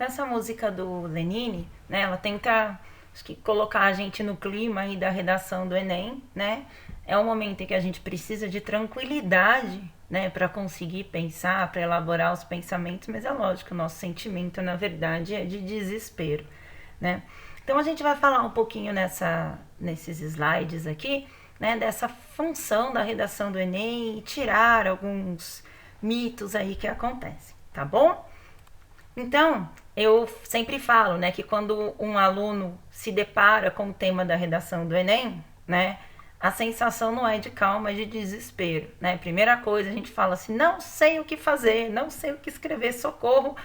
essa música do Lenine, né, ela tenta, acho que, colocar a gente no clima aí da redação do Enem, né? É um momento em que a gente precisa de tranquilidade, né, para conseguir pensar, para elaborar os pensamentos, mas é lógico, o nosso sentimento, na verdade, é de desespero, né? Então a gente vai falar um pouquinho nesses slides aqui, né, dessa função da redação do Enem e tirar alguns mitos aí que acontecem, tá bom? Então, eu sempre falo, né, que quando um aluno se depara com o tema da redação do Enem, né, a sensação não é de calma, é de desespero, né? Primeira coisa, a gente fala assim, não sei o que fazer, não sei o que escrever, socorro,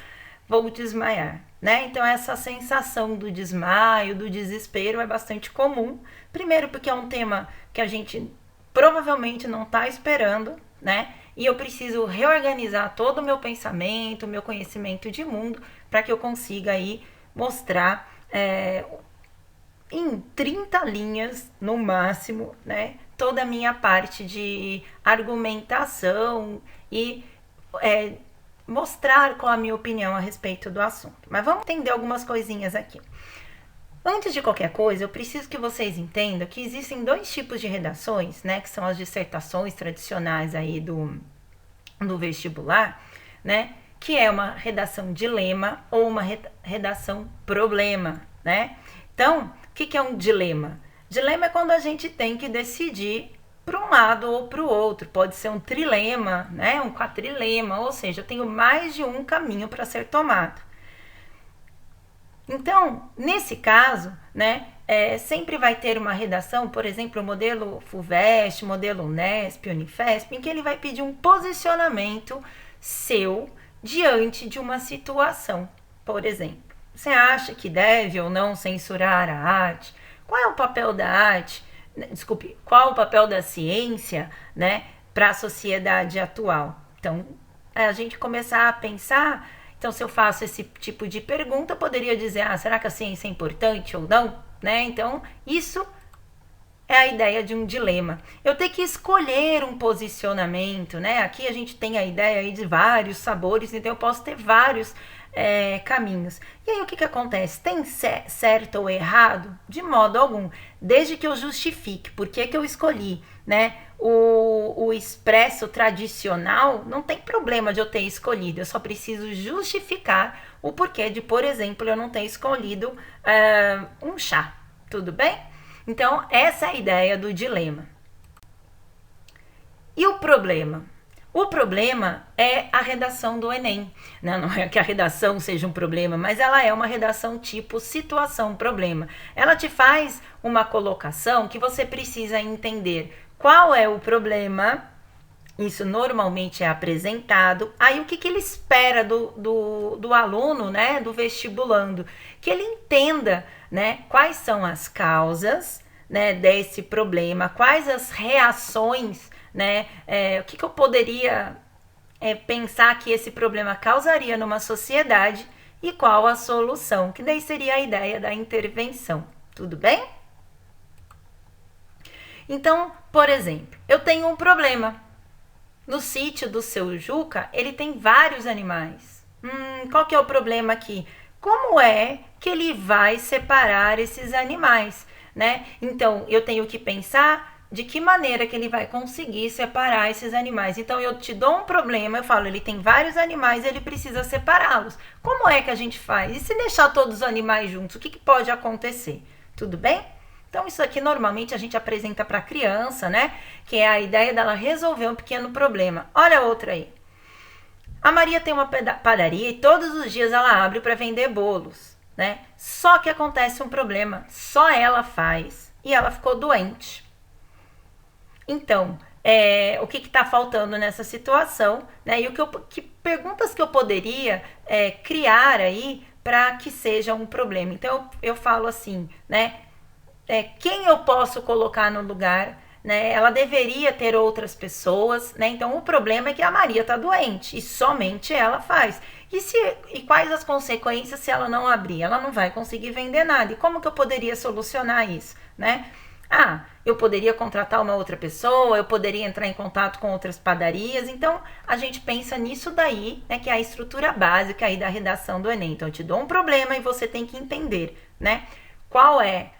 vou desmaiar, né? Então, essa sensação do desmaio, do desespero é bastante comum. Primeiro, porque é um tema que a gente provavelmente não está esperando, né? E eu preciso reorganizar todo o meu pensamento, o meu conhecimento de mundo, para que eu consiga aí mostrar em 30 linhas, no máximo, né, toda a minha parte de argumentação e mostrar qual a minha opinião a respeito do assunto. Mas vamos entender algumas coisinhas aqui. Antes de qualquer coisa, eu preciso que vocês entendam que existem dois tipos de redações, né, que são as dissertações tradicionais aí do vestibular, né, que é uma redação dilema ou uma redação problema, né? Então, o que é um dilema? Dilema é quando a gente tem que decidir para um lado ou para o outro. Pode ser um trilema, né, um quatrilema, ou seja, eu tenho mais de um caminho para ser tomado. Então, nesse caso, né, sempre vai ter uma redação, por exemplo, o modelo FUVEST, modelo Unesp, Unifesp, em que ele vai pedir um posicionamento seu diante de uma situação. Por exemplo, você acha que deve ou não censurar a arte? Qual é o papel da arte? Desculpe, qual é o papel da ciência, né, para a sociedade atual? Então, a gente começar a pensar. Então, se eu faço esse tipo de pergunta, eu poderia dizer, será que a ciência é importante ou não? Né? Então, isso é a ideia de um dilema. Eu tenho que escolher um posicionamento, né? Aqui a gente tem a ideia aí de vários sabores, então eu posso ter vários caminhos. E aí o que acontece? Tem certo ou errado? De modo algum, desde que eu justifique por que eu escolhi, né? O expresso tradicional, não tem problema de eu ter escolhido, eu só preciso justificar o porquê de, por exemplo, eu não ter escolhido um chá, tudo bem? Então, essa é a ideia do dilema. E o problema? O problema é a redação do Enem. Não é que a redação seja um problema, mas ela é uma redação tipo situação-problema. Ela te faz uma colocação que você precisa entender qual é o problema. Isso normalmente é apresentado. Aí o que ele espera do aluno, né, do vestibulando? Que ele entenda, né, quais são as causas, né, desse problema, quais as reações, né, o que eu poderia pensar que esse problema causaria numa sociedade e qual a solução, que daí seria a ideia da intervenção. Tudo bem? Então, por exemplo, eu tenho um problema. No sítio do seu Juca, ele tem vários animais. Qual que é o problema aqui? Como é que ele vai separar esses animais, né? Então, eu tenho que pensar de que maneira que ele vai conseguir separar esses animais. Então, eu te dou um problema, eu falo, ele tem vários animais, ele precisa separá-los. Como é que a gente faz? E se deixar todos os animais juntos, o que pode acontecer? Tudo bem? Então, isso aqui normalmente a gente apresenta para a criança, né? Que é a ideia dela resolver um pequeno problema. Olha outra aí. A Maria tem uma padaria e todos os dias ela abre para vender bolos, né? Só que acontece um problema. Só ela faz e ela ficou doente. Então, o que está faltando nessa situação, né? E que perguntas que eu poderia criar aí para que seja um problema. Então, eu falo assim, né? Quem eu posso colocar no lugar, né? Ela deveria ter outras pessoas, né? Então o problema é que a Maria está doente e somente ela faz. E quais as consequências se ela não abrir? Ela não vai conseguir vender nada. E como que eu poderia solucionar isso, né? Ah, eu poderia contratar uma outra pessoa, eu poderia entrar em contato com outras padarias. Então, a gente pensa nisso daí, né, que é a estrutura básica aí da redação do Enem. Então, eu te dou um problema e você tem que entender, né, qual é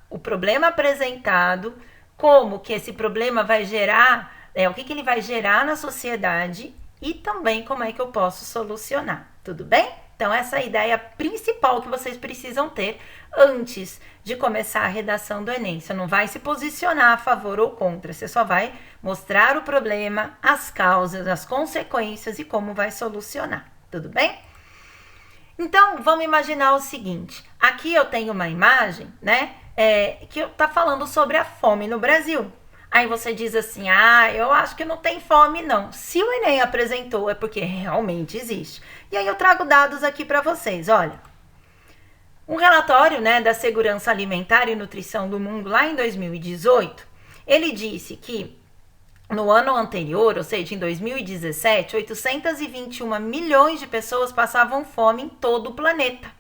o problema apresentado, como que esse problema vai gerar, o que ele vai gerar na sociedade e também como é que eu posso solucionar. Tudo bem? Então, essa é a ideia principal que vocês precisam ter antes de começar a redação do Enem. Você não vai se posicionar a favor ou contra, você só vai mostrar o problema, as causas, as consequências e como vai solucionar. Tudo bem? Então, vamos imaginar o seguinte. Aqui eu tenho uma imagem, né, que está falando sobre a fome no Brasil. Aí você diz assim, eu acho que não tem fome não. Se o Enem apresentou, é porque realmente existe. E aí eu trago dados aqui para vocês, olha. Um relatório, né, da Segurança Alimentar e Nutrição do Mundo, lá em 2018, ele disse que no ano anterior, ou seja, em 2017, 821 milhões de pessoas passavam fome em todo o planeta,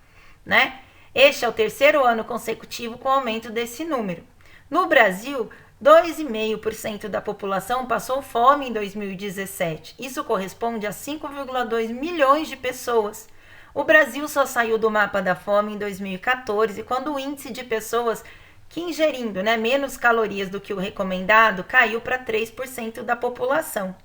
né? Este é o terceiro ano consecutivo com aumento desse número. No Brasil, 2,5% da população passou fome em 2017. Isso corresponde a 5,2 milhões de pessoas. O Brasil só saiu do mapa da fome em 2014, quando o índice de pessoas que ingerindo, né, menos calorias do que o recomendado caiu para 3% da população.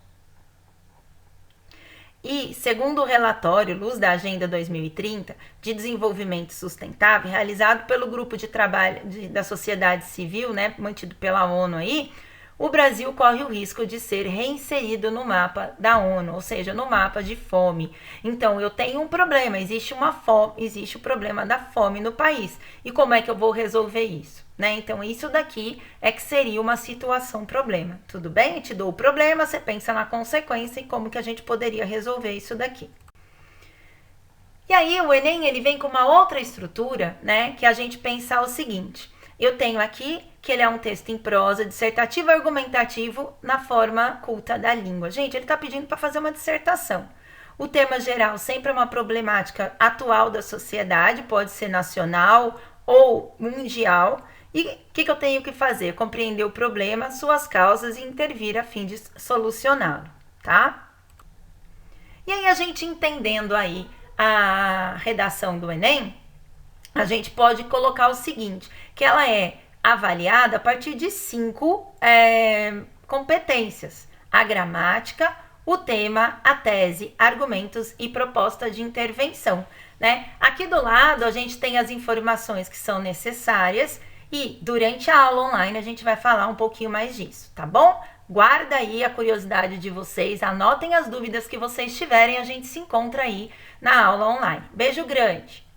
E, segundo o relatório Luz da Agenda 2030 de Desenvolvimento Sustentável, realizado pelo Grupo de Trabalho da Sociedade Civil, né, mantido pela ONU aí, o Brasil corre o risco de ser reinserido no mapa da ONU, ou seja, no mapa de fome. Então, eu tenho um problema, existe o problema da fome no país. E como é que eu vou resolver isso? Né? Então, isso daqui é que seria uma situação problema. Tudo bem? Eu te dou o problema, você pensa na consequência e como que a gente poderia resolver isso daqui. E aí, o Enem, ele vem com uma outra estrutura, né? Que a gente pensar o seguinte. Eu tenho aqui que ele é um texto em prosa, dissertativo argumentativo, na forma culta da língua. Gente, ele está pedindo para fazer uma dissertação. O tema geral sempre é uma problemática atual da sociedade, pode ser nacional ou mundial. E o que eu tenho que fazer? Compreender o problema, suas causas e intervir a fim de solucioná-lo, tá? E aí, a gente entendendo aí a redação do Enem, a gente pode colocar o seguinte, que ela é avaliada a partir de 5 competências: a gramática, o tema, a tese, argumentos e proposta de intervenção, né? Aqui do lado a gente tem as informações que são necessárias e durante a aula online a gente vai falar um pouquinho mais disso, tá bom? Guarda aí a curiosidade de vocês, anotem as dúvidas que vocês tiverem, a gente se encontra aí na aula online. Beijo grande!